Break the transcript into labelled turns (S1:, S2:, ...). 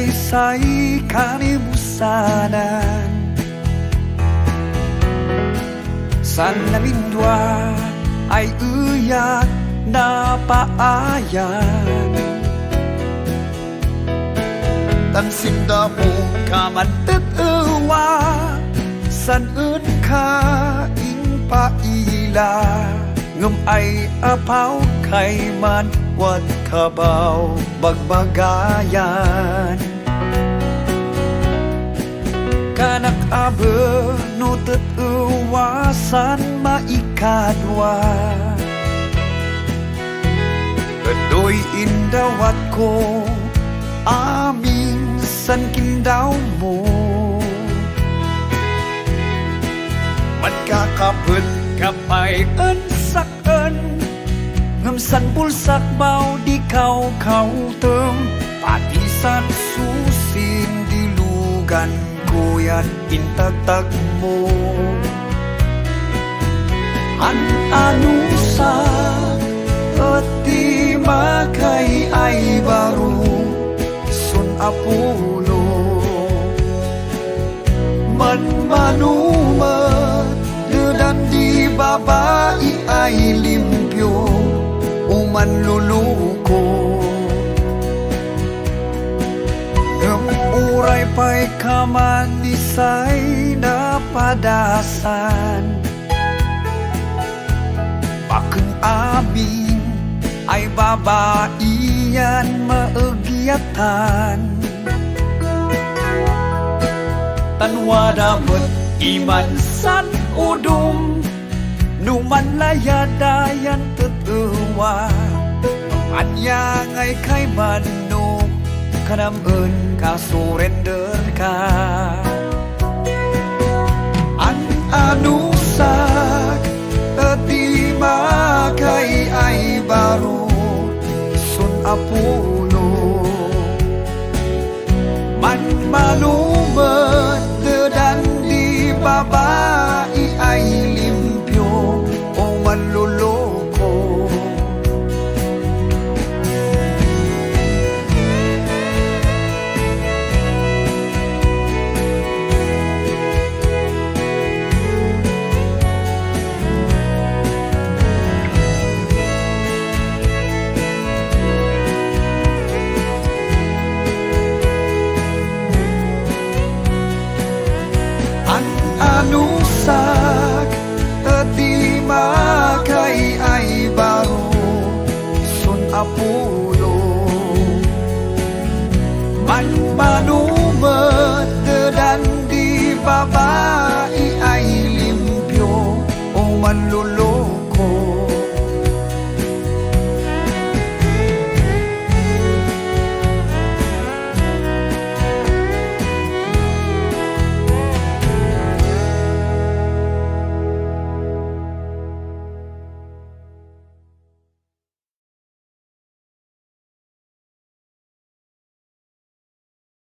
S1: sa kalibusanan. San lamindwa ay uyak na paayan. Tansinda mo kamantetewa san un ka ing paila. Ngam ay apaw kay man wat kabaw bagbagayan. Kanak abe nutet uwasan maikadwa. Bedoy indawat ko aming san kindaw mo. Magkakapit kapay sakon ngam san bulsak mau di kau tem. Patisan susin dilugan kuyan intagtag mo. Anusa eti makai ay baru sun apulo man manumat dan di babai ay limpyo uman luluko. Uray pa'y kamanisay na padasan. Bakeng amin ay babaiyan maagyatan. Tanwa dapat iman san udum numan layadayan tetewa. Anyang ay kay manok kanamun ka surrender ka. Anusak eti makai ay baru sun apulo man malumet dan di babai ay limpyo o manluloko. Anusa